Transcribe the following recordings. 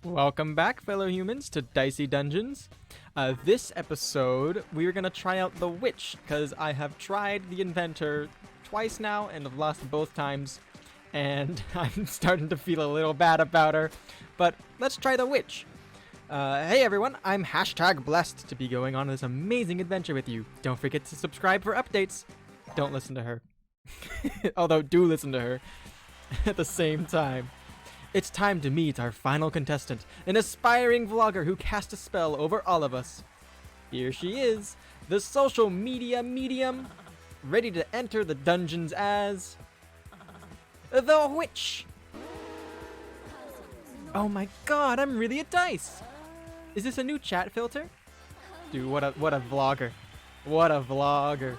Welcome back, fellow humans, to Dicey Dungeons. This episode, we're gonna try out the Witch, because I have tried the Inventor twice now and have lost both times, and I'm starting to feel a little bad about her. But let's try the Witch. Hey everyone, I'm #blessed to be going on this amazing adventure with you. Don't forget to subscribe for updates. Don't listen to her. Although, do listen to her at the same time. It's time to meet our final contestant, an aspiring vlogger who cast a spell over all of us. Here she is, the social media medium, ready to enter the dungeons as the Witch. Oh my god, I'm really a dice. Is this a new chat filter? Dude, what a vlogger. What a vlogger.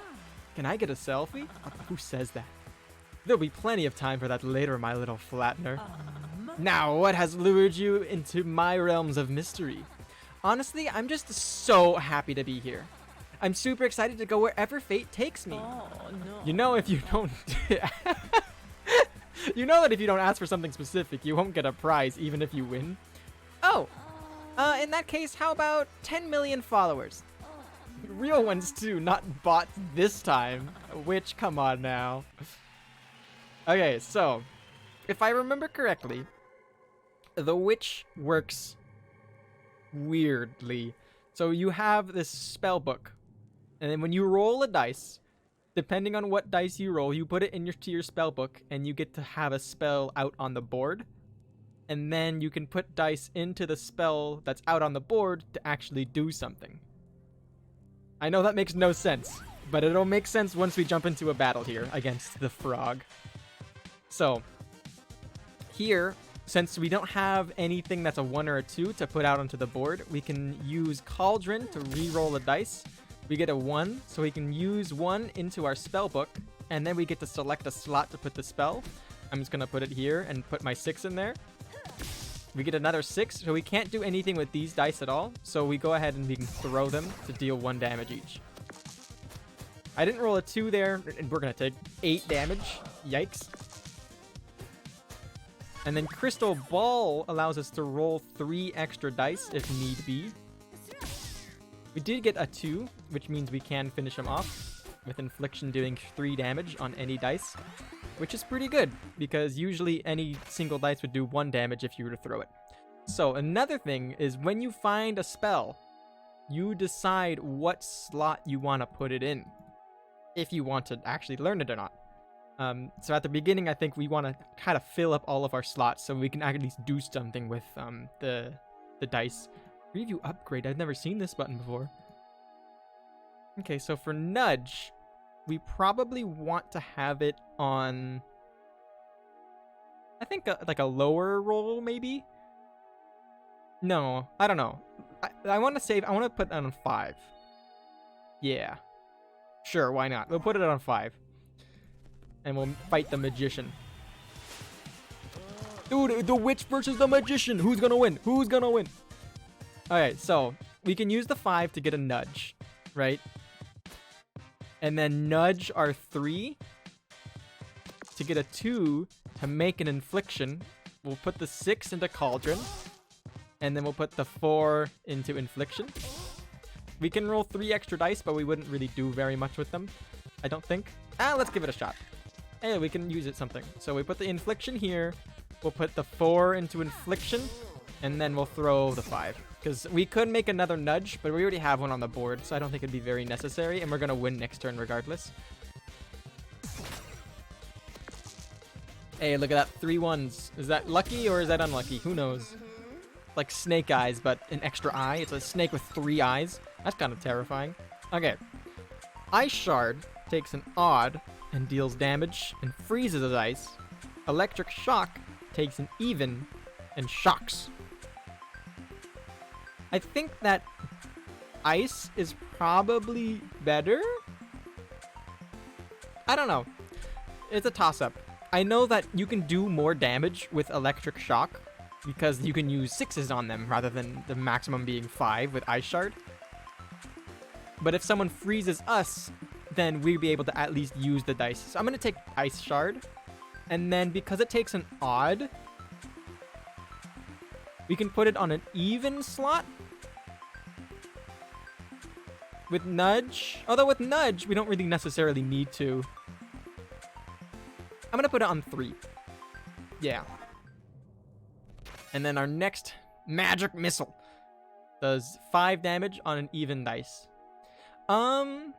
Can I get a selfie? Who says that? There'll be plenty of time for that later, my little flattener. Now, what has lured you into my realms of mystery? Honestly, I'm just so happy to be here. I'm super excited to go wherever fate takes me. Oh, no. You know, if you don't... you know that if you don't ask for something specific, you won't get a prize even if you win. Oh, in that case, how about 10 million followers? Real ones too, not bots this time. Which, come on now. Okay, so, if I remember correctly, the Witch works weirdly. So you have this spell book, and then when you roll a dice, depending on what dice you roll, you put it to your spell book, and you get to have a spell out on the board. And then you can put dice into the spell that's out on the board to actually do something. I know that makes no sense, but it'll make sense once we jump into a battle here against the frog. So, here, since we don't have anything that's a 1 or a 2 to put out onto the board, we can use Cauldron to re-roll a dice. We get a 1, so we can use 1 into our spell book, and then we get to select a slot to put the spell. I'm just going to put it here and put my 6 in there. We get another 6, so we can't do anything with these dice at all, so we go ahead and we can throw them to deal 1 damage each. I didn't roll a 2 there, and we're going to take 8 damage. Yikes. And then Crystal Ball allows us to roll 3 extra dice if need be. We did get a 2, which means we can finish him off, with Infliction doing 3 damage on any dice, which is pretty good, because usually any single dice would do 1 damage if you were to throw it. So another thing is when you find a spell, you decide what slot you want to put it in, if you want to actually learn it or not. So at the beginning, I think we want to kind of fill up all of our slots so we can at least do something with the dice. Preview upgrade. I've never seen this button before. Okay, so for Nudge, we probably want to have it on, I think, like a lower roll, maybe? No, I don't know. I want to save. I want to put it on 5. Yeah. Sure, why not? We'll put it on 5. And we'll fight the Magician. Dude, the Witch versus the Magician. Who's gonna win? Who's gonna win? Alright, so we can use the 5 to get a Nudge, right? And then nudge our 3 to get a 2 to make an Infliction. We'll put the 6 into Cauldron. And then we'll put the 4 into Infliction. We can roll 3 extra dice, but we wouldn't really do very much with them, I don't think. Let's give it a shot. Hey, we can use it something. So we put the Infliction here. We'll put the 4 into Infliction. And then we'll throw the 5. Because we could make another Nudge, but we already have one on the board. So I don't think it'd be very necessary. And we're going to win next turn regardless. Hey, look at that. 3 1s. Is that lucky or is that unlucky? Who knows? Like snake eyes, but an extra eye. It's a snake with 3 eyes. That's kind of terrifying. Okay. Ice Shard takes an odd and deals damage and freezes a dice. Electric Shock takes an even and shocks. I think that ice is probably better. I don't know. It's a toss-up. I know that you can do more damage with Electric Shock because you can use 6s on them rather than the maximum being 5 with Ice Shard. But if someone freezes us, then we'd be able to at least use the dice. So I'm going to take Ice Shard. And then because it takes an odd, We can put it on an even slot with nudge. Although with nudge, we don't really necessarily need to. I'm gonna put it on 3. Yeah. And then our next magic missile does 5 damage on an even dice. I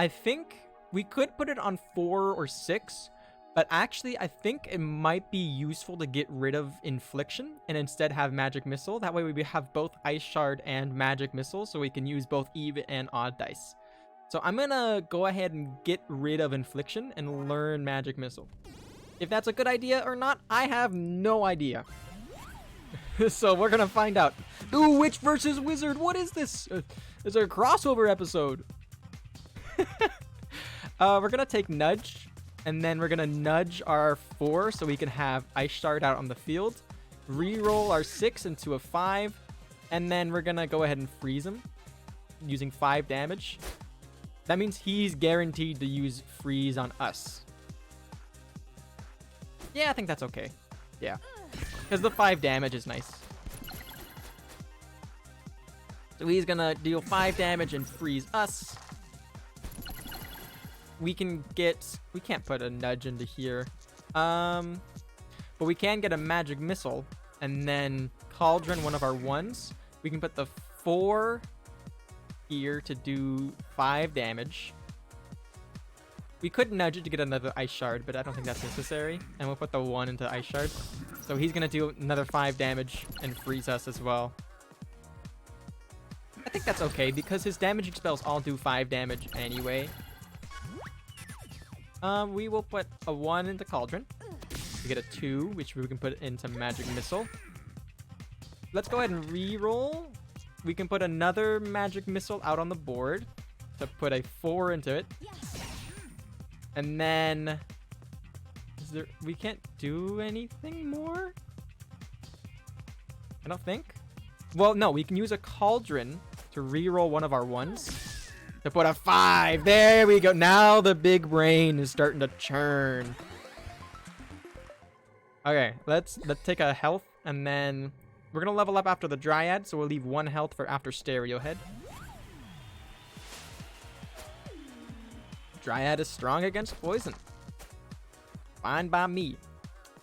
think we could put it on 4 or 6, but actually I think it might be useful to get rid of Infliction and instead have Magic Missile. That way we have both Ice Shard and Magic Missile, so we can use both even and odd dice. So I'm gonna go ahead and get rid of Infliction and learn Magic Missile. If that's a good idea or not, I have no idea. So we're gonna find out. Ooh, Witch versus Wizard. What is this? It's a crossover episode. We're gonna take Nudge, and then we're gonna nudge our 4 so we can have Ice Shard out on the field. Reroll our 6 into a 5, and then we're gonna go ahead and freeze him using 5 damage. That means he's guaranteed to use freeze on us. Yeah, I think that's okay. Yeah. Because the 5 damage is nice. So he's gonna deal 5 damage and freeze us. We can't put a nudge into here. But we can get a magic missile and then cauldron one of our 1s. We can put the 4 here to do 5 damage. We could nudge it to get another Ice Shard, but I don't think that's necessary. And we'll put the 1 into Ice Shard. So he's going to do another 5 damage and freeze us as well. I think that's okay, because his damaging spells all do 5 damage anyway. We will put a 1 into Cauldron. We get a 2, which we can put into Magic Missile. Let's go ahead and re-roll. We can put another Magic Missile out on the board to put a 4 into it. And then we can't do anything more? I don't think. Well, no, we can use a Cauldron to re-roll one of our 1s to put a 5. There we go. Now the big brain is starting to churn. Okay, let's take a health, and then we're gonna level up after the Dryad, so we'll leave 1 health for after Stereo Head. Dryad is strong against poison. Fine by me.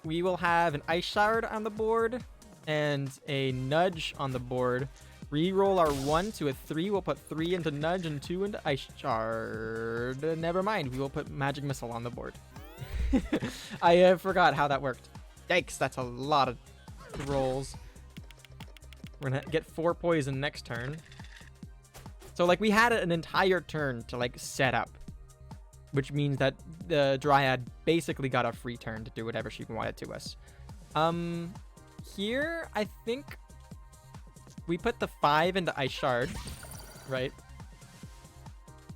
We will have an Ice Shard on the board and a Nudge on the board. Reroll our 1 to a 3. We'll put 3 into Nudge and 2 into Ice Shard. Never mind. We will put Magic Missile on the board. I forgot how that worked. Yikes, that's a lot of rolls. We're gonna get 4 poison next turn. So, like, we had an entire turn to, like, set up. Which means that the Dryad basically got a free turn to do whatever she wanted to us. Here, I think we put the 5 into Ice Shard, right?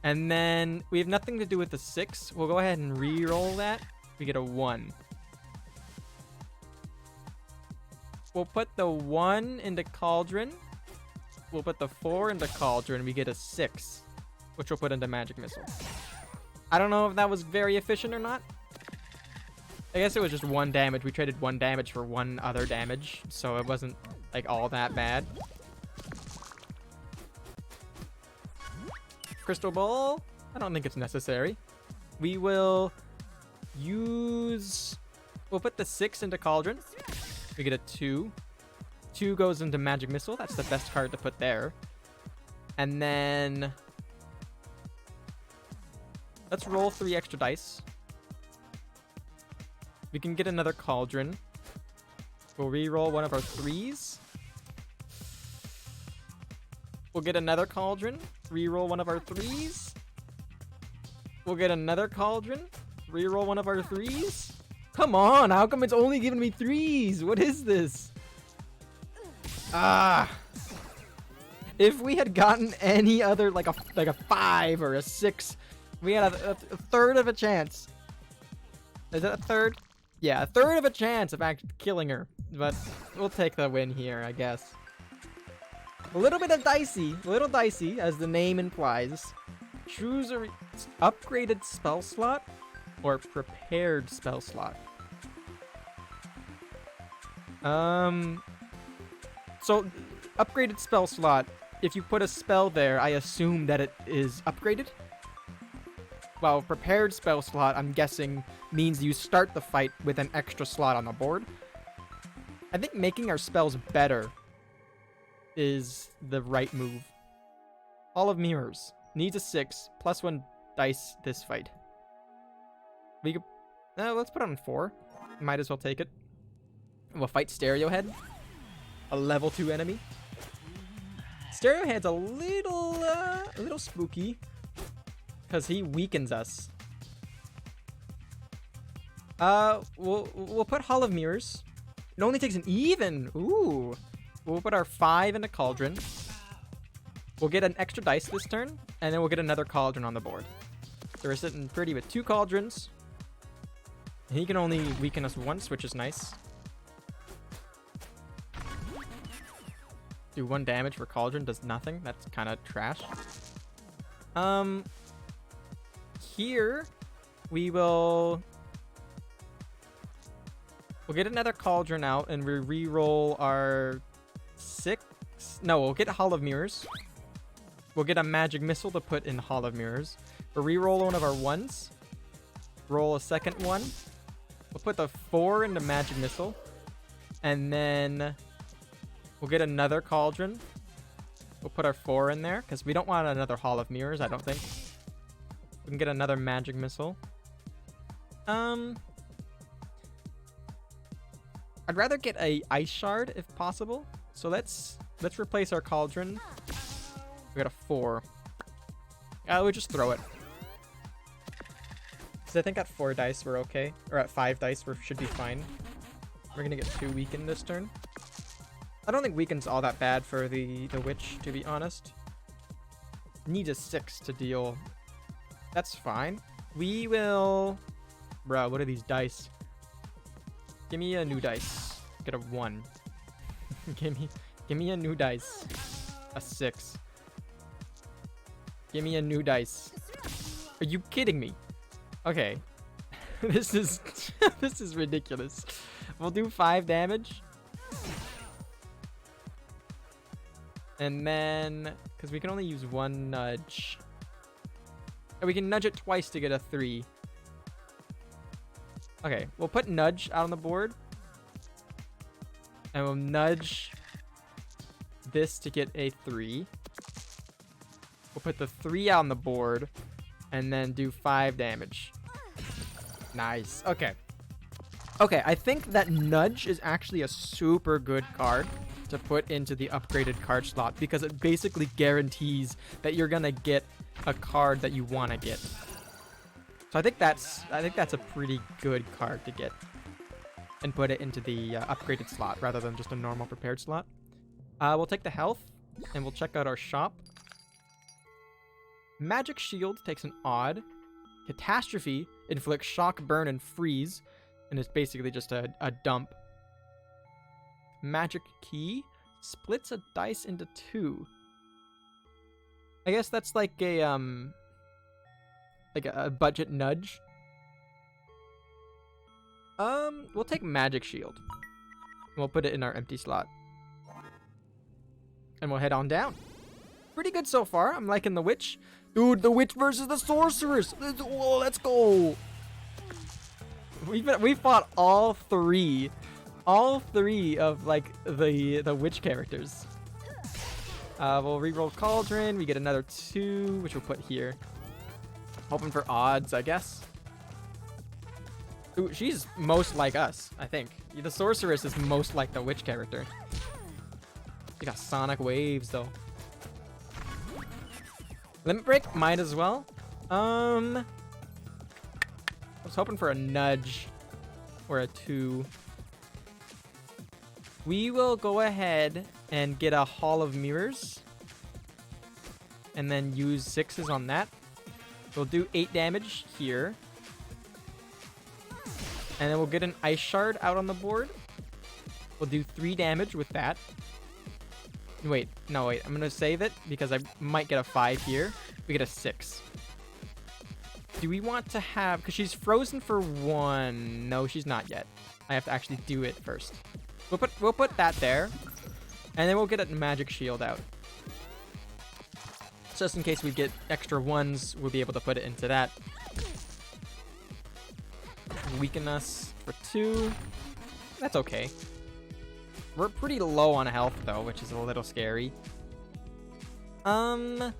And then we have nothing to do with the 6. We'll go ahead and re-roll that. We get a 1. We'll put the 1 into Cauldron. We'll put the 4 into Cauldron. We get a 6, which we'll put into Magic Missile. I don't know if that was very efficient or not. I guess it was just 1 damage. We traded 1 damage for 1 other damage, so it wasn't, like, all that bad. Crystal Ball? I don't think it's necessary. We will use... We'll put the 6 into Cauldron. We get a 2. 2 goes into Magic Missile. That's the best card to put there. And then... let's roll 3 extra dice. We can get another Cauldron. We'll re-roll one of our 3s. We'll get another Cauldron. Re-roll one of our 3s. We'll get another Cauldron. Re-roll one of our 3s. Come on, how come it's only giving me 3s? What is this? Ah. If we had gotten any other, like a 5 or a 6... we had a third of a chance. Is it a third? Yeah, a third of a chance of actually killing her. But we'll take the win here, I guess. A little bit of dicey. A little dicey, as the name implies. Choose a upgraded spell slot or prepared spell slot. So, upgraded spell slot. If you put a spell there, I assume that it is upgraded. While prepared spell slot, I'm guessing, means you start the fight with an extra slot on the board. I think making our spells better is the right move. Hall of Mirrors. Needs a 6, +1 dice this fight. We could... let's put it on 4. Might as well take it. We'll fight Stereo Head. A level 2 enemy. Stereo Head's a little spooky. Because he weakens us. We'll put Hall of Mirrors. It only takes an even. Ooh. We'll put our 5 in a Cauldron. We'll get an extra dice this turn. And then we'll get another Cauldron on the board. So we're sitting pretty with 2 Cauldrons. And he can only weaken us once, which is nice. Do 1 damage for Cauldron, does nothing. That's kind of trash. Here, we'll get another Cauldron out, and we re-roll our 6. No, we'll get Hall of Mirrors. We'll get a Magic Missile to put in Hall of Mirrors. We'll re-roll one of our 1s. Roll a second one. We'll put the 4 into Magic Missile. And then we'll get another Cauldron. We'll put our 4 in there, because we don't want another Hall of Mirrors, I don't think. We can get another Magic Missile. I'd rather get a Ice Shard if possible. So let's replace our Cauldron. We got a 4. We'll just throw it. Because I think at 4 dice we're okay. Or at 5 dice we should be fine. We're gonna get 2 weakened this turn. I don't think weakened's all that bad for the Witch, to be honest. Needs a 6 to deal. That's fine. We will... Bro, what are these dice? Give me a new dice. Get a 1. Give me a new dice. A 6. Give me a new dice. Are you kidding me? Okay. This is this is ridiculous. We'll do 5 damage. And then, because we can only use 1 nudge. And we can nudge it twice to get a 3. Okay, we'll put nudge out on the board. And we'll nudge this to get a 3. We'll put the 3 out on the board. And then do 5 damage. Nice. Okay. Okay, I think that nudge is actually a super good card to put into the upgraded card slot, because it basically guarantees that you're gonna get a card that you want to get. So I think that's a pretty good card to get and put it into the upgraded slot rather than just a normal prepared slot. We'll take the health and we'll check out our shop. Magic Shield takes an odd. Catastrophe inflicts shock, burn, and freeze, and it's basically just a dump. Magic Key splits a dice into 2. I guess that's like a budget nudge. We'll take Magic Shield. We'll put it in our empty slot. And we'll head on down. Pretty good so far. I'm liking the Witch. Dude, the Witch versus the Sorceress. Let's go. We fought all 3 of like the Witch characters. We'll reroll Cauldron. We get another 2, which we'll put here. Hoping for odds, I guess. Ooh, she's most like us, I think. The Sorceress is most like the Witch character. You got Sonic Waves, though. Limit Break, might as well. I was hoping for a nudge or a 2. We will go ahead and get a Hall of Mirrors. And then use 6s on that. We'll do 8 damage here. And then we'll get an Ice Shard out on the board. We'll do 3 damage with that. Wait, no, wait. I'm going to save it because I might get a 5 here. We get a 6. Do we want to have... Because she's frozen for 1. No, she's not yet. I have to actually do it first. We'll put that there. And then we'll get a magic shield out. Just in case we get extra ones, we'll be able to put it into that. Weaken us for 2. That's okay. We're pretty low on health though, which is a little scary. We'll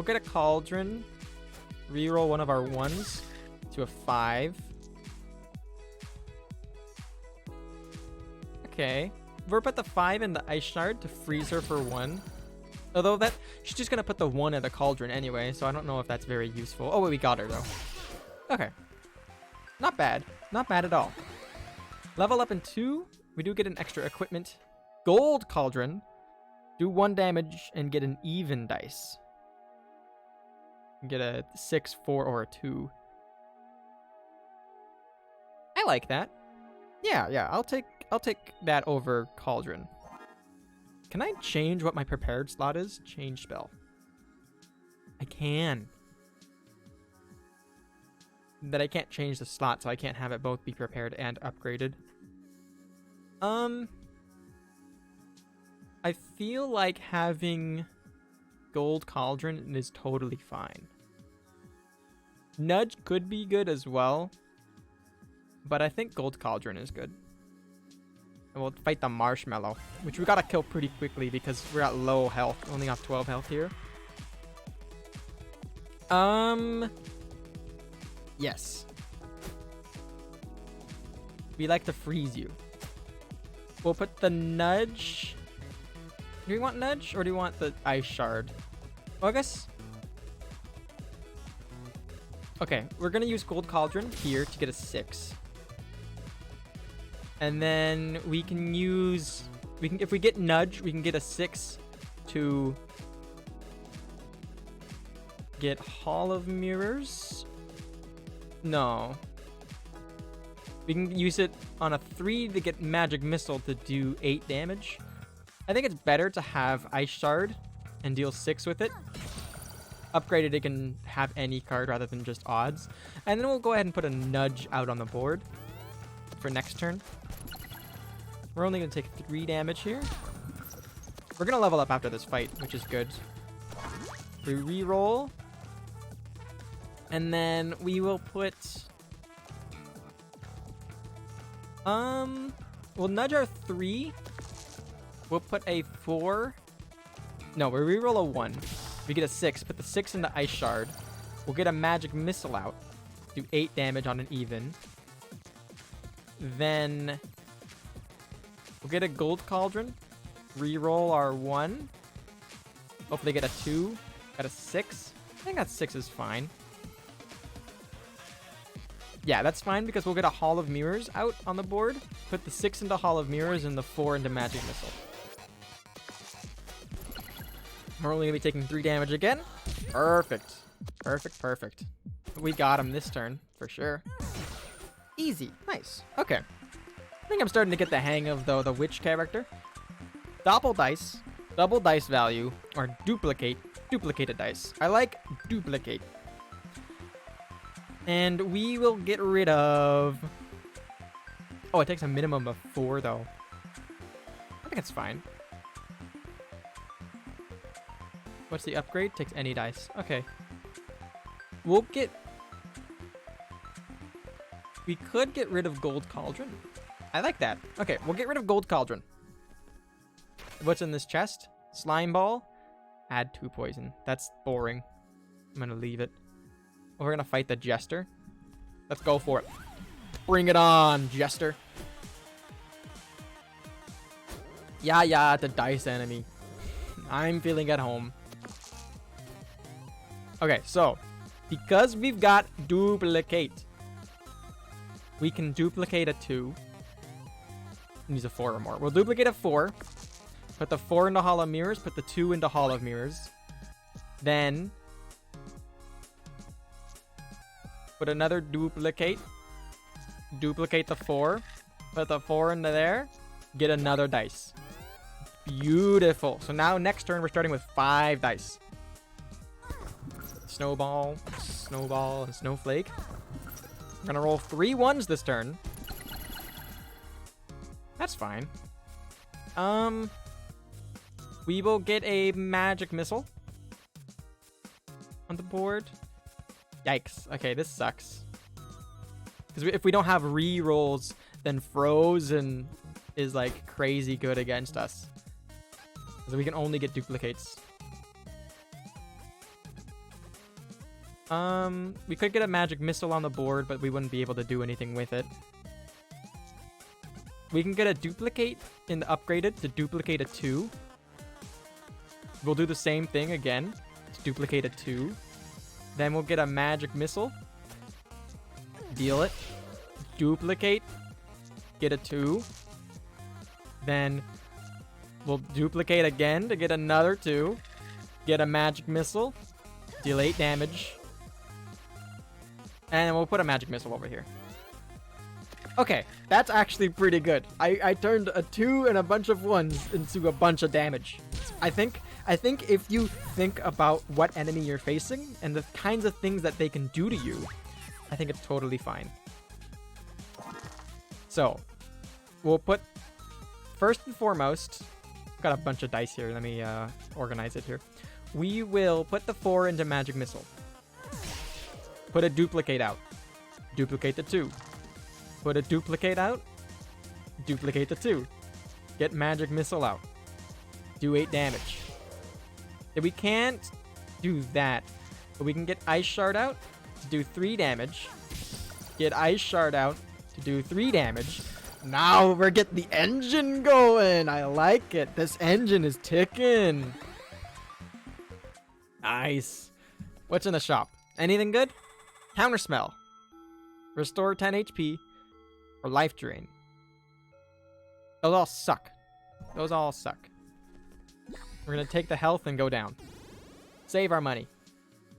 get a cauldron. Reroll one of our 1s to a 5. Okay. We'll put the 5 in the ice shard to freeze her for 1. Although that she's just gonna put the 1 in the cauldron anyway, so I don't know if that's very useful. Oh wait, we got her though. Okay. Not bad. Not bad at all. Level up in 2. We do get an extra equipment. Gold cauldron. Do 1 damage and get an even dice. Get a 6, 4, or a 2. I like that. Yeah, I'll take that over cauldron. Can I change what my prepared slot is? Change spell. I can. That I can't change the slot, so I can't have it both be prepared and upgraded. I feel like having gold cauldron is totally fine. Nudge could be good as well, but I think gold cauldron is good. And we'll fight the marshmallow, which we gotta kill pretty quickly because we're at low health. Only have 12 health here. Yes. We like to freeze you. We'll put the nudge. Do we want nudge or do we want the ice shard? Well, I guess. Okay, we're gonna use gold cauldron here to get a 6. And then we can use, if we get nudge, we can get a 6 to get Hall of Mirrors. No. We can use it on a 3 to get magic missile to do 8 damage. I think it's better to have ice shard and deal 6 with it. Upgraded, it can have any card rather than just odds. And then we'll go ahead and put a nudge out on the board for next turn. We're only going to take 3 damage here. We're going to level up after this fight, which is good. We reroll. And then we will put... we'll nudge our 3. We'll put a 4. No, we reroll a 1. We get a 6. Put the 6 in the ice shard. We'll get a magic missile out. Do 8 damage on an even. Then... we'll get a gold cauldron. Reroll our 1. Hopefully get a 2. Got a 6. I think that 6 is fine. Yeah, that's fine because we'll get a Hall of Mirrors out on the board. Put the 6 into Hall of Mirrors and the 4 into Magic Missile. We're only going to be taking 3 damage again. Perfect. Perfect. We got him this turn, for sure. Easy. Nice. Okay. I think I'm starting to get the hang of, though, the witch character. Double dice value, or duplicated dice. I like duplicate. And we will get rid of... oh, it takes a minimum of 4, though. I think it's fine. What's the upgrade? Takes any dice. Okay. We'll get... we could get rid of Gold Cauldron. I like that. Okay, we'll get rid of Gold Cauldron. What's in this chest? Slime Ball. Add 2 poison. That's boring. I'm gonna leave it. We're gonna fight the Jester. Let's go for it. Bring it on, Jester. Yeah, the dice enemy. I'm feeling at home. Okay, so because we've got duplicate, we can duplicate a 2. Needs a 4 or more. We'll duplicate a 4. Put the 4 into Hall of Mirrors. Put the 2 into Hall of Mirrors. Then put another duplicate. Duplicate the 4. Put the 4 into there. Get another dice. Beautiful. So now next turn we're starting with 5 dice. Snowball, and Snowflake. We're gonna roll 3 1s this turn. That's fine. We will get a magic missile on the board. Yikes. Okay, this sucks. Because if we don't have re-rolls, then Frozen is like crazy good against us. So we can only get duplicates. We could get a magic missile on the board, but we wouldn't be able to do anything with it. We can get a duplicate in the upgraded to duplicate a 2. We'll do the same thing again to duplicate a 2. Then we'll get a magic missile. Deal it. Duplicate. Get a 2. Then we'll duplicate again to get another 2. Get a magic missile. Deal 8 damage. And we'll put a magic missile over here. Okay, that's actually pretty good. I turned a 2 and a bunch of 1s into a bunch of damage. I think if you think about what enemy you're facing and the kinds of things that they can do to you, I think it's totally fine. So, we'll put first and foremost, got a bunch of dice here. Let me organize it here. We will put the 4 into magic missile. Put a duplicate out. Duplicate the 2. Put a duplicate out. Duplicate the 2. Get magic missile out. Do 8 damage. If we can't do that, but we can get ice shard out to do 3 damage. Get ice shard out to do 3 damage. Now we're getting the engine going. I like it. This engine is ticking. Nice. What's in the shop? Anything good? Counterspell. Restore 10 HP. Or life drain. Those all suck. Those all suck. We're gonna take the health and go down. Save our money.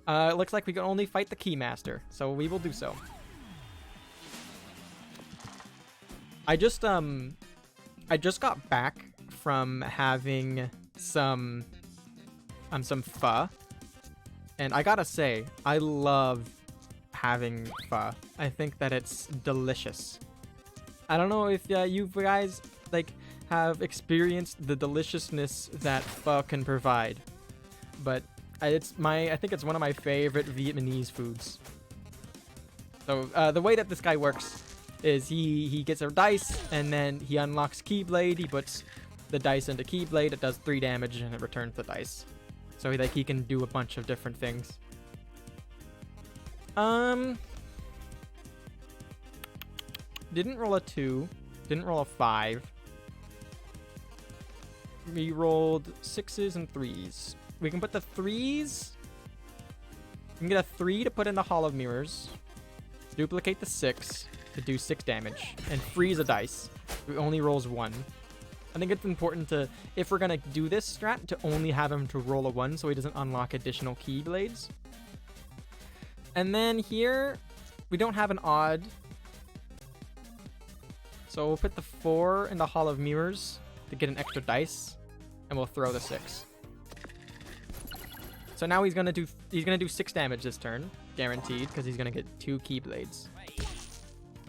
It looks like we can only fight the Keymaster, so we will do so. I just got back from having some pho, and I gotta say, I love having pho. I think that it's delicious. I don't know if you guys like have experienced the deliciousness that pho can provide, but I think it's one of my favorite Vietnamese foods. So the way that this guy works is he gets a dice and then he unlocks Keyblade. He puts the dice into Keyblade. It does 3 damage and it returns the dice. So he can do a bunch of different things. Didn't roll a 2. Didn't roll a 5. We rolled 6s and 3s. We can put the 3s. We can get a 3 to put in the Hall of Mirrors. Duplicate the 6 to do 6 damage. And freeze a dice. It only rolls 1. I think it's important to, if we're going to do this strat, to only have him to roll a 1 so he doesn't unlock additional Keyblades. And then here, we don't have an odd. So we'll put the 4 in the Hall of Mirrors to get an extra dice. And we'll throw the 6. So now he's gonna do 6 damage this turn, guaranteed, because he's gonna get 2 Keyblades.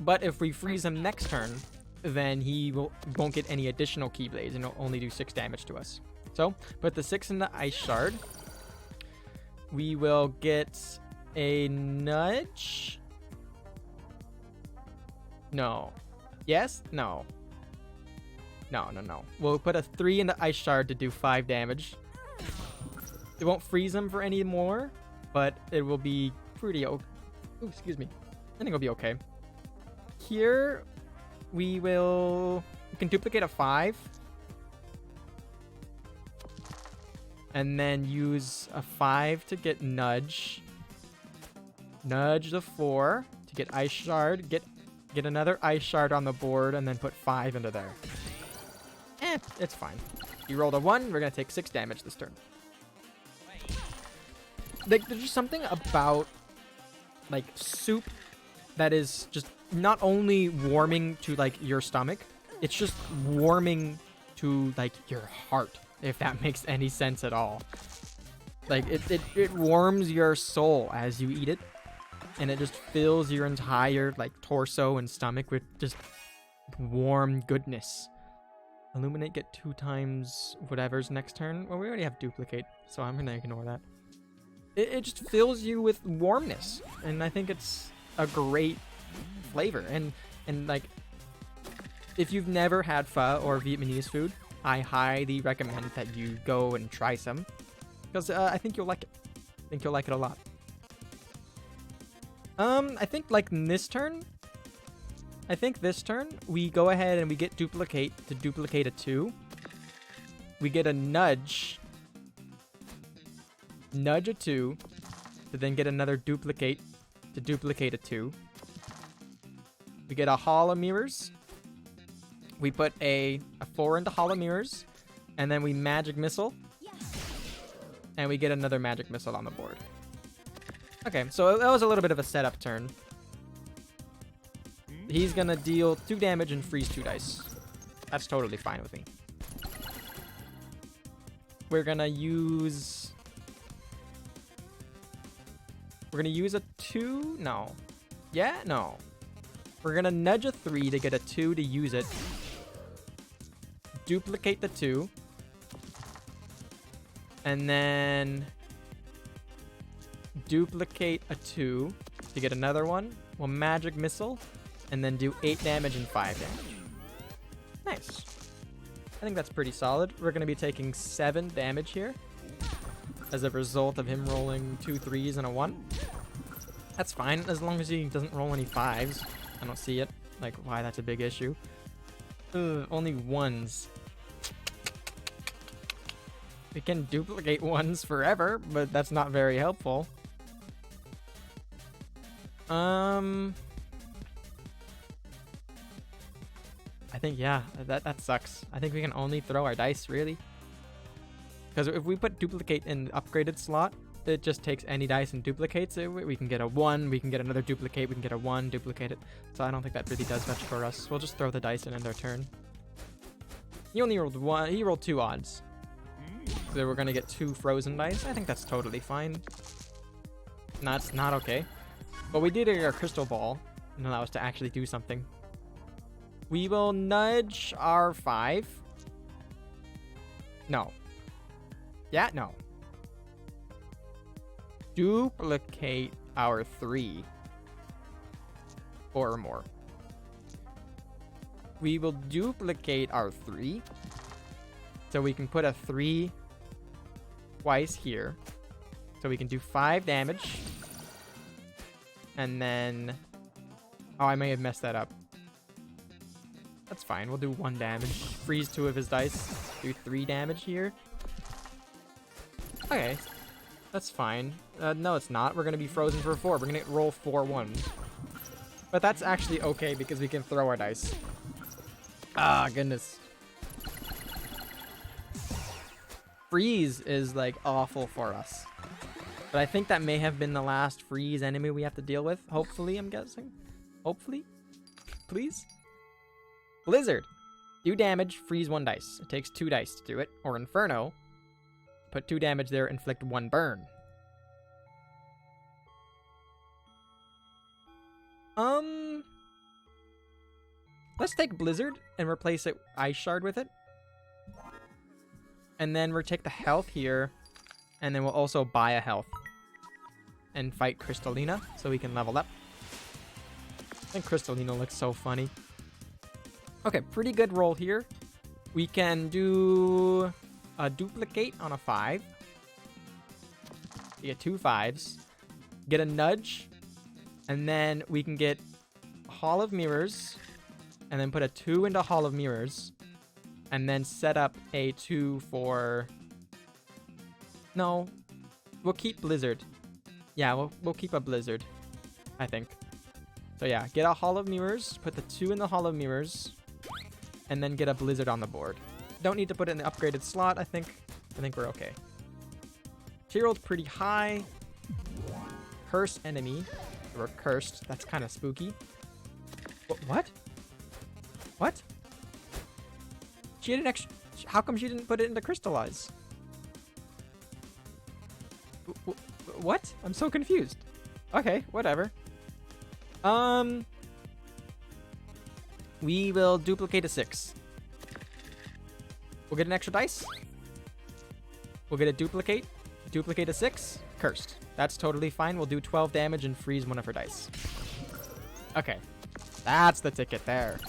But if we freeze him next turn, then he won't get any additional Keyblades and he'll only do 6 damage to us. So put the 6 in the Ice Shard. We will get a nudge. No. Yes? No. No. We'll put a 3 in the Ice Shard to do 5 damage. It won't freeze him for any more, but it will be pretty okay. Ooh, excuse me. I think it'll be okay. Here, we can duplicate a 5. And then use a 5 to get Nudge. Nudge the 4 to get Ice Shard. Get another Ice Shard on the board, and then put 5 into there. It's fine. You rolled a 1, we're going to take 6 damage this turn. Like, there's just something about, like, soup that is just not only warming to, like, your stomach, it's just warming to, like, your heart, if that makes any sense at all. Like, it warms your soul as you eat it, and it just fills your entire, like, torso and stomach with just warm goodness. Illuminate, get 2 times whatever's next turn. Well, we already have duplicate, so I'm gonna ignore that. It just fills you with warmness, and I think it's a great flavor. And like, if you've never had pho or Vietnamese food, I highly recommend that you go and try some, because I think you'll like it. I think you'll like it a lot. I think like this turn, we go ahead and we get duplicate to duplicate a 2. We get a nudge a 2, to then get another duplicate to duplicate a 2. We get a Hall of Mirrors. We put a 4 into Hall of Mirrors, and then we Magic Missile, and we get another Magic Missile on the board. Okay, so that was a little bit of a setup turn. He's gonna deal 2 damage and freeze 2 dice. That's totally fine with me. We're gonna use a 2? No. Yeah? No. We're gonna nudge a 3 to get a 2 to use it. Duplicate the 2. And then duplicate a 2 to get another one. We'll Magic Missile. And then do 8 damage and 5 damage. Nice. I think that's pretty solid. We're going to be taking 7 damage here as a result of him rolling 2 3s and a 1. That's fine, as long as he doesn't roll any 5s. I don't see it, like, why that's a big issue. Only 1s. We can duplicate 1s forever, but that's not very helpful. I think, yeah, that sucks. I think we can only throw our dice, really. Because if we put duplicate in the upgraded slot, it just takes any dice and duplicates it. We can get a 1, we can get another duplicate, we can get a 1, duplicate it. So I don't think that really does much for us. We'll just throw the dice in our turn. He only rolled 1, he rolled 2 odds. So we're gonna get 2 frozen dice. I think that's totally fine. No, it's not okay. But we did get our crystal ball and allow us to actually do something. We will nudge our 5. No. Yeah, no. Duplicate our 3. 4 or more. We will duplicate our 3. So we can put a 3 twice here. So we can do 5 damage. And then... Oh, I may have messed that up. That's fine. We'll do 1 damage. Freeze 2 of his dice. Do 3 damage here. Okay. That's fine. No, it's not. We're going to be frozen for 4. We're going to roll 4 1s. But that's actually okay because we can throw our dice. Ah, goodness. Freeze is, like, awful for us. But I think that may have been the last freeze enemy we have to deal with. Hopefully, I'm guessing. Hopefully. Please. Blizzard. Do damage, freeze 1 dice. It takes 2 dice to do it. Or Inferno. Put 2 damage there, inflict 1 burn. Let's take Blizzard and replace it Ice Shard with it. And then we'll take the health here. And then we'll also buy a health. And fight Crystalina so we can level up. I think Crystalina looks so funny. Okay, pretty good roll here. We can do a duplicate on a 5. You get 2 5s. Get a nudge. And then we can get Hall of Mirrors. And then put a 2 into Hall of Mirrors. And then set up a 2 for... No. We'll keep Blizzard. Yeah, we'll keep a Blizzard. I think. So yeah, get a Hall of Mirrors. Put the 2 in the Hall of Mirrors. And then get a Blizzard on the board. Don't need to put it in the upgraded slot, I think we're okay. She rolled pretty high. Curse enemy. Or cursed. That's kind of spooky. What? What? She had an extra... How come she didn't put it into Crystallize? What? I'm so confused. Okay, whatever. We will duplicate a 6. We'll get an extra dice. We'll get a duplicate. Duplicate a 6. Cursed. That's totally fine. We'll do 12 damage and freeze one of her dice. Okay. That's the ticket there.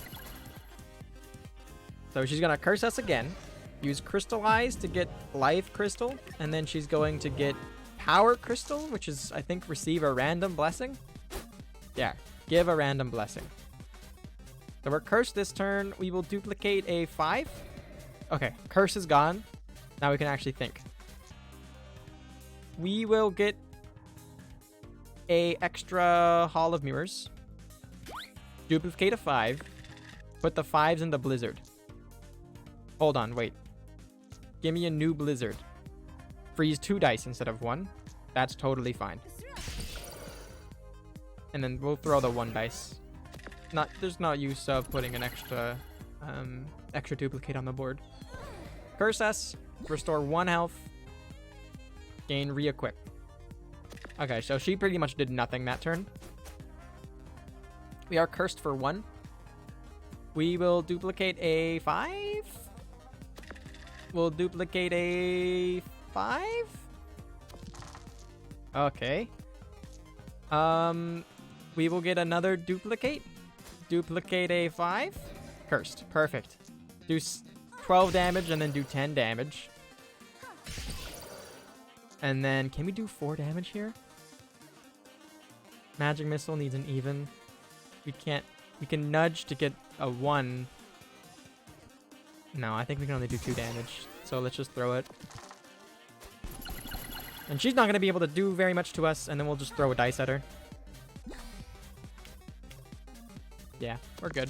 So she's going to curse us again. Use Crystallize to get Life Crystal. And then she's going to get Power Crystal, which is, I think, receive a random blessing. Yeah. Give a random blessing. So we're cursed this turn. We will duplicate a 5. Okay. Curse is gone. Now we can actually think. We will get a extra Hall of Mirrors. Duplicate a 5. Put the 5s in the Blizzard. Hold on, wait. Give me a new Blizzard. Freeze 2 dice instead of 1. That's totally fine. And then we'll throw the 1 dice. There's no use of putting an extra duplicate on the board. Curse us. Restore 1 health. Gain re-equip. Okay, so she pretty much did nothing that turn. We are cursed for 1. We will duplicate a 5. We'll duplicate a 5. Okay. We will get another duplicate. Duplicate a 5. Cursed. Perfect. Do 12 damage and then do 10 damage. And then, can we do 4 damage here? Magic Missile needs an even. We can't. We can nudge to get a 1. No, I think we can only do 2 damage. So let's just throw it. And she's not going to be able to do very much to us. And then we'll just throw a dice at her. Yeah, we're good.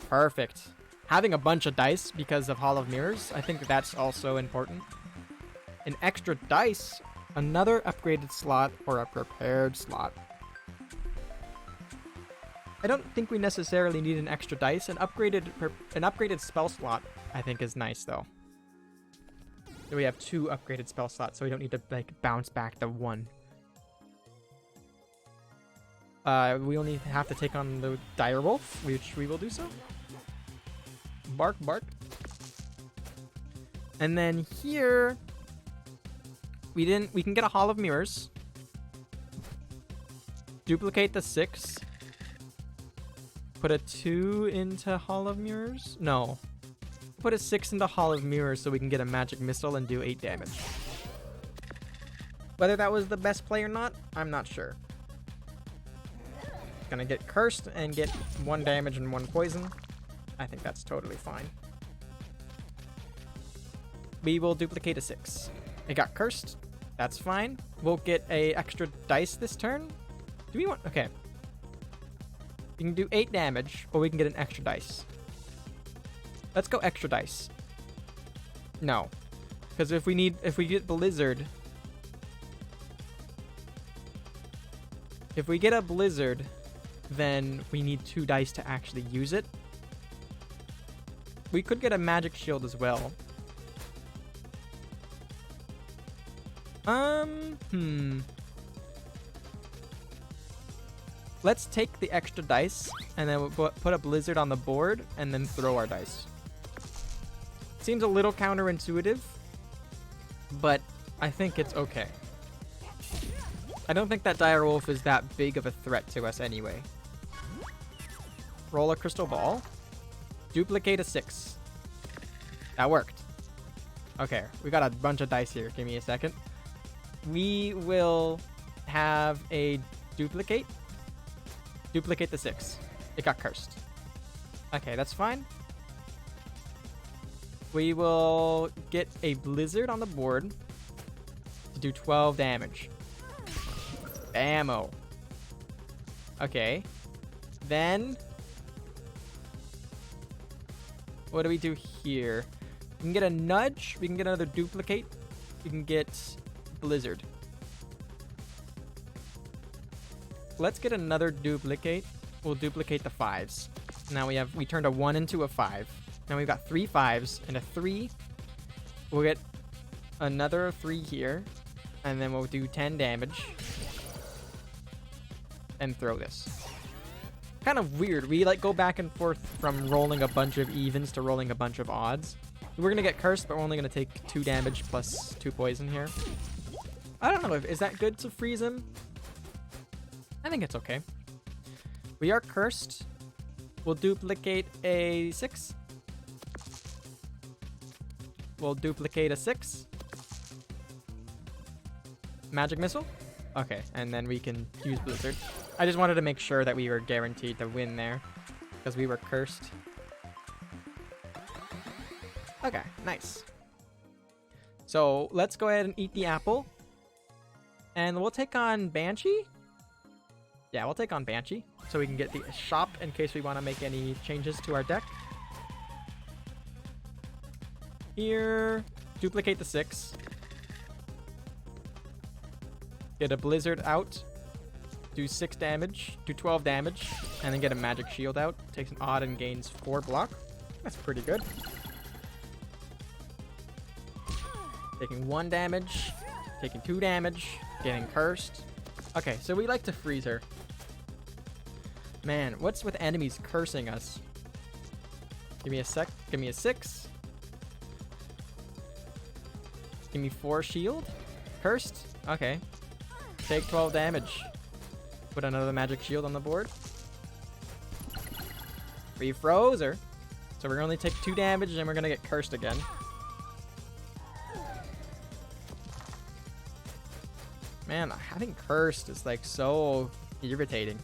Perfect. Having a bunch of dice because of Hall of Mirrors, I think that's also important. An extra dice, another upgraded slot, or a prepared slot. I don't think we necessarily need an extra dice. An upgraded spell slot, I think, is nice though. So we have 2 upgraded spell slots, so we don't need to like bounce back to 1. We only have to take on the Dire Wolf, which we will do so. Bark, bark. And then here, we can get a Hall of Mirrors. Duplicate the 6. Put a 2 into Hall of Mirrors. No. Put a 6 into Hall of Mirrors so we can get a Magic Missile and do 8 damage. Whether that was the best play or not, I'm not sure. Gonna get cursed and get 1 damage and 1 poison. I think that's totally fine. We will duplicate a 6. It got cursed. That's fine. We'll get a extra dice this turn. Do we want... Okay. We can do 8 damage, or we can get an extra dice. Let's go extra dice. No. Because if we get Blizzard... If we get a Blizzard, then we need 2 dice to actually use it. We could get a Magic Shield as well. Let's take the extra dice, and then we'll put a Blizzard on the board, and then throw our dice. Seems a little counterintuitive, but I think it's okay. I don't think that Dire Wolf is that big of a threat to us anyway. Roll a Crystal Ball. Duplicate a 6. That worked. Okay, we got a bunch of dice here. Give me a second. We will have a duplicate. Duplicate the 6. It got cursed. Okay, that's fine. We will get a Blizzard on the board to do 12 damage. Ammo. Okay. Then... what do we do here? We can get a nudge. We can get another duplicate. We can get Blizzard. Let's get another duplicate. We'll duplicate the 5s. Now we turned a 1 into a 5. Now we've got 3 5s and a 3. We'll get another 3 here. And then we'll do 10 damage. And throw this. kind of weird. We like go back and forth from rolling a bunch of evens to rolling a bunch of odds. We're gonna get cursed, but we're only gonna take 2 damage plus 2 poison here. I don't know, is that good to freeze him? I think it's okay. We are cursed. We'll duplicate a 6. We'll duplicate a 6. Magic missile. Okay, and then we can use Blizzard. I just wanted to make sure that we were guaranteed to win there because we were cursed. Okay, nice. So let's go ahead and eat the apple. And we'll take on Banshee. Yeah, we'll take on Banshee so we can get the shop in case we want to make any changes to our deck. Here, duplicate the 6. Get a Blizzard out. Do 6 damage, do 12 damage, and then get a Magic Shield out. Takes an odd and gains 4 block. That's pretty good. Taking 1 damage, taking 2 damage, getting cursed. Okay, so we like to freeze her. Man, what's with enemies cursing us? Give me a sec. Give me a 6. Give me 4 shield. Cursed. Okay. Take 12 damage. Put another magic shield on the board. We froze her. So we're gonna only take 2 damage and we're gonna get cursed again. Man, having cursed is like so irritating.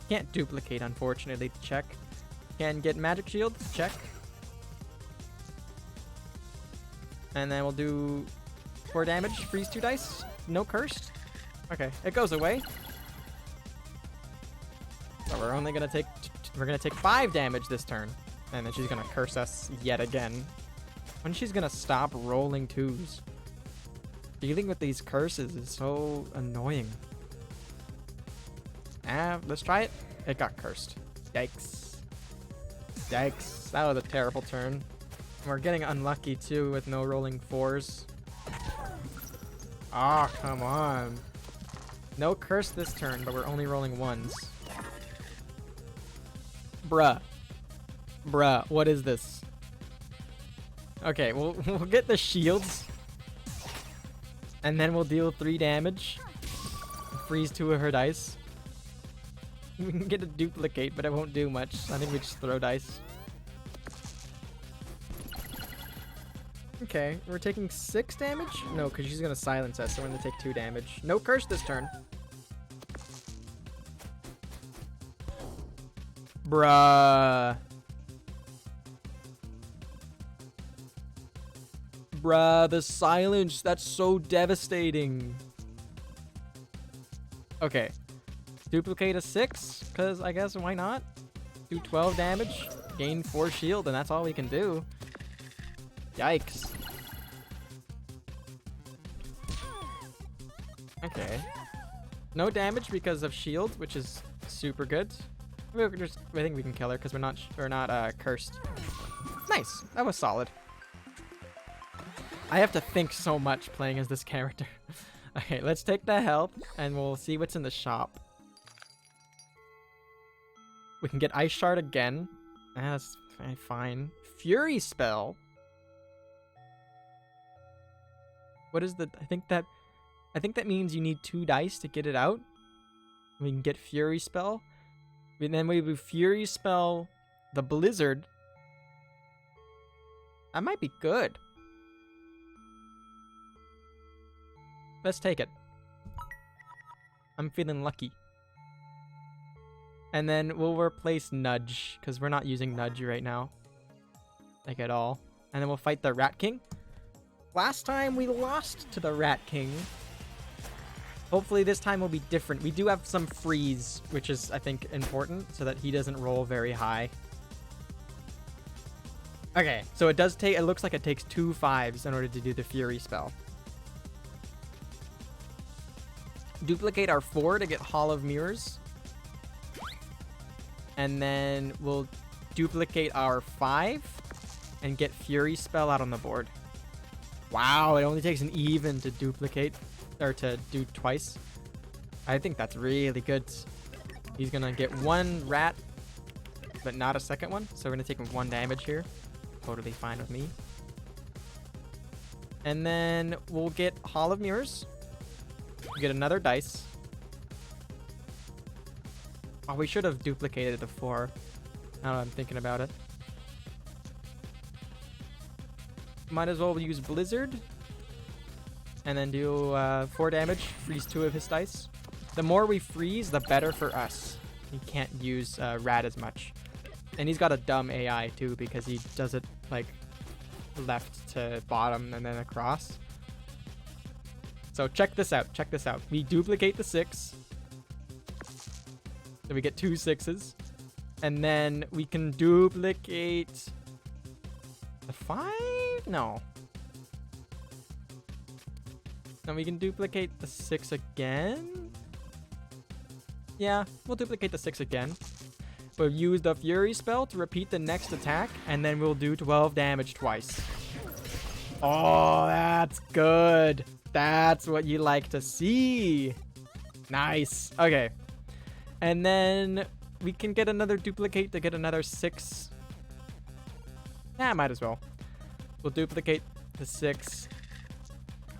Can't duplicate, unfortunately, to check. Can get magic shield, check. And then we'll do 4 damage, freeze 2 dice. No cursed. Okay, it goes away. So we're only gonna take 5 damage this turn. And then she's gonna curse us yet again. When she's gonna stop rolling 2s. Dealing with these curses is so annoying. Let's try it. It got cursed. Yikes. Yikes. That was a terrible turn. We're getting unlucky too with no rolling 4s. Ah, oh, come on. No curse this turn, but we're only rolling 1s. Bruh. Bruh, what is this? Okay, we'll get the shields. And then we'll deal 3 damage. Freeze 2 of her dice. We can get a duplicate, but it won't do much. I think we just throw dice. Okay, we're taking 6 damage? No, because she's going to silence us, so we're going to take 2 damage. No curse this turn. Bruh. Bruh, the silence. That's so devastating. Okay. Duplicate a 6, because I guess why not? Do 12 damage, gain 4 shield, and that's all we can do. Yikes. Okay. No damage because of shield, which is super good. I think we can kill her because we're not cursed. Nice. That was solid. I have to think so much playing as this character. Okay, let's take the health and we'll see what's in the shop. We can get Ice Shard again. That's fine. Fury Spell. What is the... I think that means you need 2 dice to get it out. We can get Fury Spell. And then we would Fury Spell the Blizzard. That might be good. Let's take it. I'm feeling lucky. And then we'll replace Nudge, because we're not using Nudge right now. Like at all. And then we'll fight the Rat King. Last time we lost to the Rat King. Hopefully this time will be different. We do have some freeze, which is, I think, important, so that he doesn't roll very high. Okay, so it looks like it takes 2 5s in order to do the Fury Spell. Duplicate our 4 to get Hall of Mirrors. And then we'll duplicate our 5 and get Fury Spell out on the board. Wow, it only takes an even to duplicate, or to do twice. I think that's really good. He's gonna get one rat, but not a second one. So we're gonna take him 1 damage here. Totally fine with me. And then we'll get Hall of Mirrors. We'll get another dice. Oh, we should have duplicated the 4. Now that I'm thinking about it. Might as well use Blizzard. And then do 4 damage. Freeze 2 of his dice. The more we freeze, the better for us. He can't use Rat as much. And he's got a dumb AI too, because he does it like left to bottom and then across. So check this out. Check this out. We duplicate the 6. So we get 2 6s. And then we can duplicate the 5? No. Then we can duplicate the 6 again. Yeah, we'll duplicate the 6 again. We'll use the Fury spell to repeat the next attack, and then we'll do 12 damage twice. Oh, that's good. That's what you like to see. Nice. Okay. And then we can get another duplicate to get another 6. Yeah, might as well. We'll duplicate the 6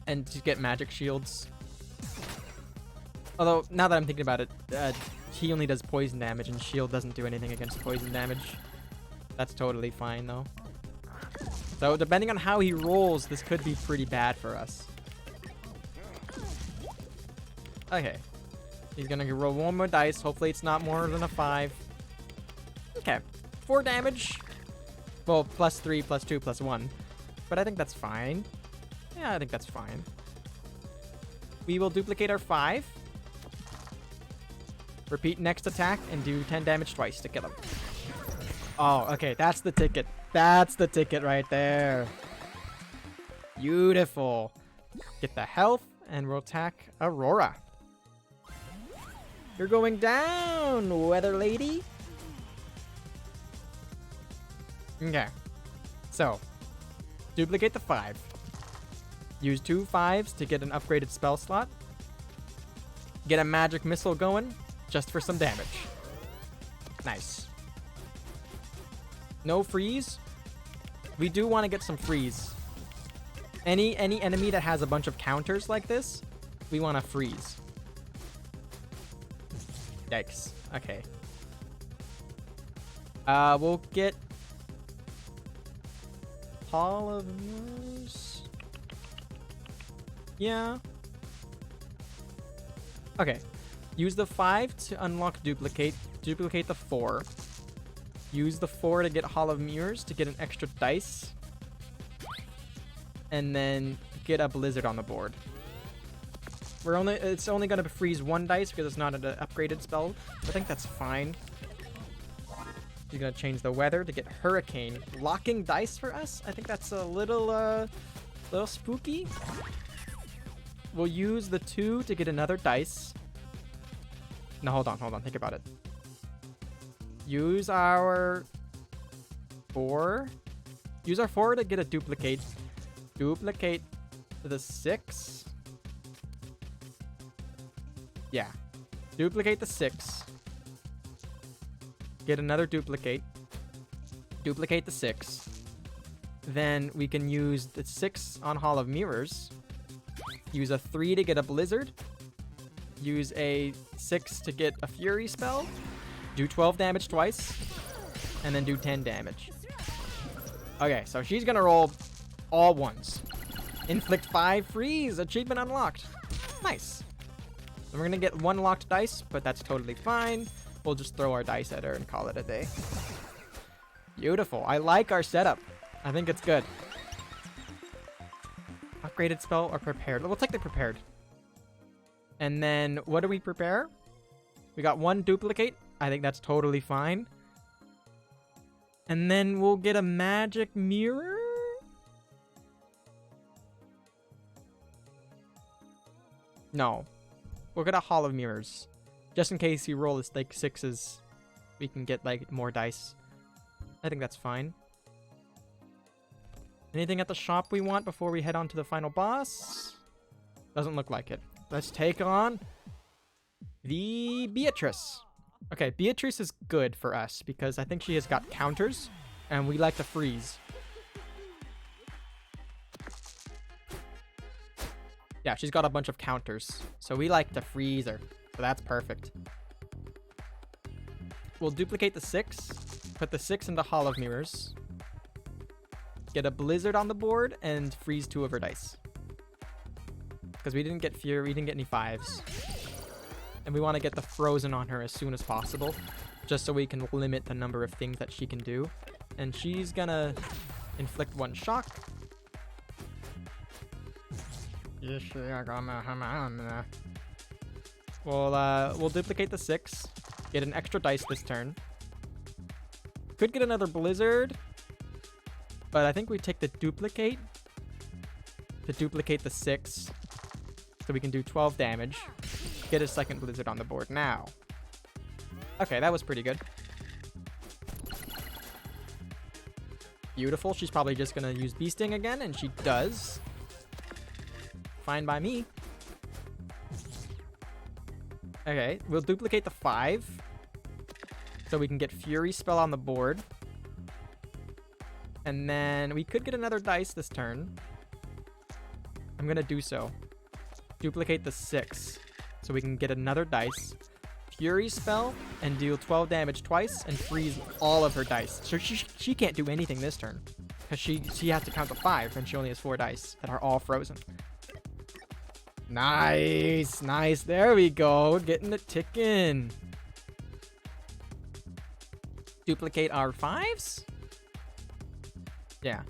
and to get magic shields. Although, now that I'm thinking about it, he only does poison damage and shield doesn't do anything against poison damage. That's totally fine though. So depending on how he rolls, this could be pretty bad for us. Okay. He's gonna roll 1 more dice. Hopefully it's not more than a 5. Okay. 4 damage. Well, +3, +2, +1. But I think that's fine. Yeah, I think that's fine. We will duplicate our 5. Repeat next attack and do 10 damage twice to kill him. Oh, okay. That's the ticket. That's the ticket right there. Beautiful. Get the health and we'll attack Aurora. You're going down, weather lady. Okay. So, duplicate the 5. Use 2 5s to get an upgraded spell slot. Get a magic missile going just for some damage. Nice. No freeze. We do want to get some freeze. Any enemy that has a bunch of counters like this, we want to freeze. Yikes. Okay. We'll get Hall of Mirrors. Yeah. Okay. Use the 5 to unlock duplicate. Duplicate the 4. Use the 4 to get Hall of Mirrors to get an extra dice. And then get a Blizzard on the board. It's only gonna freeze 1 dice because it's not an upgraded spell. I think that's fine. You're gonna change the weather to get Hurricane. Locking dice for us? I think that's a little spooky. We'll use the 2 to get another dice. No, hold on. Think about it. Use our 4. Use our 4 to get a duplicate. Duplicate the 6. Yeah. Duplicate the 6. Get another duplicate. Duplicate the 6. Then we can use the 6 on Hall of Mirrors. Use a 3 to get a Blizzard. Use a 6 to get a Fury spell. Do 12 damage twice. And then do 10 damage. Okay, so she's gonna roll all 1s. Inflict 5 freeze. Achievement unlocked. Nice. So we're gonna get 1 locked dice, but that's totally fine. We'll just throw our dice at her and call it a day. Beautiful. I like our setup. I think it's good. Upgraded spell or prepared? We'll take the prepared. And then what do we prepare? We got 1 duplicate. I think that's totally fine. And then we'll get a magic mirror. No. We'll get a Hall of Mirrors. Just in case you roll this like 6s, we can get like more dice. I think that's fine. Anything at the shop we want before we head on to the final boss? Doesn't look like it. Let's take on the Beatrice. Okay, Beatrice is good for us because I think she has got counters, and we like to freeze. Yeah, she's got a bunch of counters, so we like to freeze her. So that's perfect. We'll duplicate the 6, put the 6 into Hall of Mirrors, get a Blizzard on the board, and freeze 2 of her dice. Because we didn't get Fury, we didn't get any 5s. And we want to get the Frozen on her as soon as possible, just so we can limit the number of things that she can do. And she's gonna inflict 1 shock. We'll duplicate the 6, get an extra dice this turn. Could get another Blizzard, but I think we take the duplicate to duplicate the 6, so we can do 12 damage. Get a second Blizzard on the board now. Okay, that was pretty good. Beautiful. She's probably just gonna use Bee Sting again, and she does. Fine by me. Okay, we'll duplicate the 5, so we can get Fury Spell on the board. And then we could get another dice this turn. I'm gonna do so. Duplicate the 6, so we can get another dice, Fury Spell, and deal 12 damage twice, and freeze all of her dice. So she can't do anything this turn, because she has to count to 5, and she only has 4 dice that are all frozen. Nice, nice. There we go, getting it ticking. Duplicate our 5s? Yeah.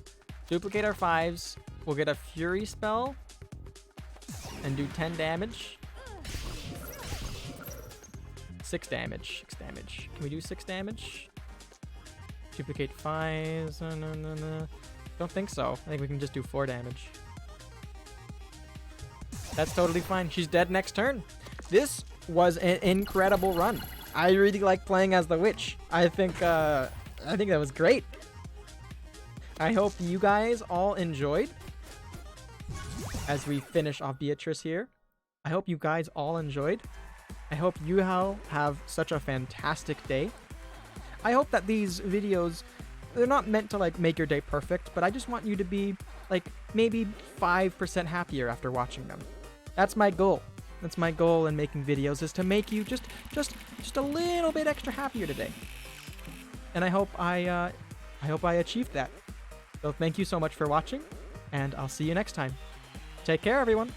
Duplicate our 5s. We'll get a Fury Spell and do 10 damage. 6 damage. 6 damage. Can we do 6 damage? Duplicate 5s. No. Don't think so. I think we can just do 4 damage. That's totally fine. She's dead next turn. This was an incredible run. I really like playing as the witch. I think that was great. I hope you guys all enjoyed as we finish off Beatrice here. I hope you guys all enjoyed. I hope you all have such a fantastic day. I hope that these videos, they're not meant to like make your day perfect, but I just want you to be like maybe 5% happier after watching them. That's my goal. That's my goal in making videos, is to make you just a little bit extra happier today. And I hope I achieved that. So thank you so much for watching, and I'll see you next time. Take care, everyone.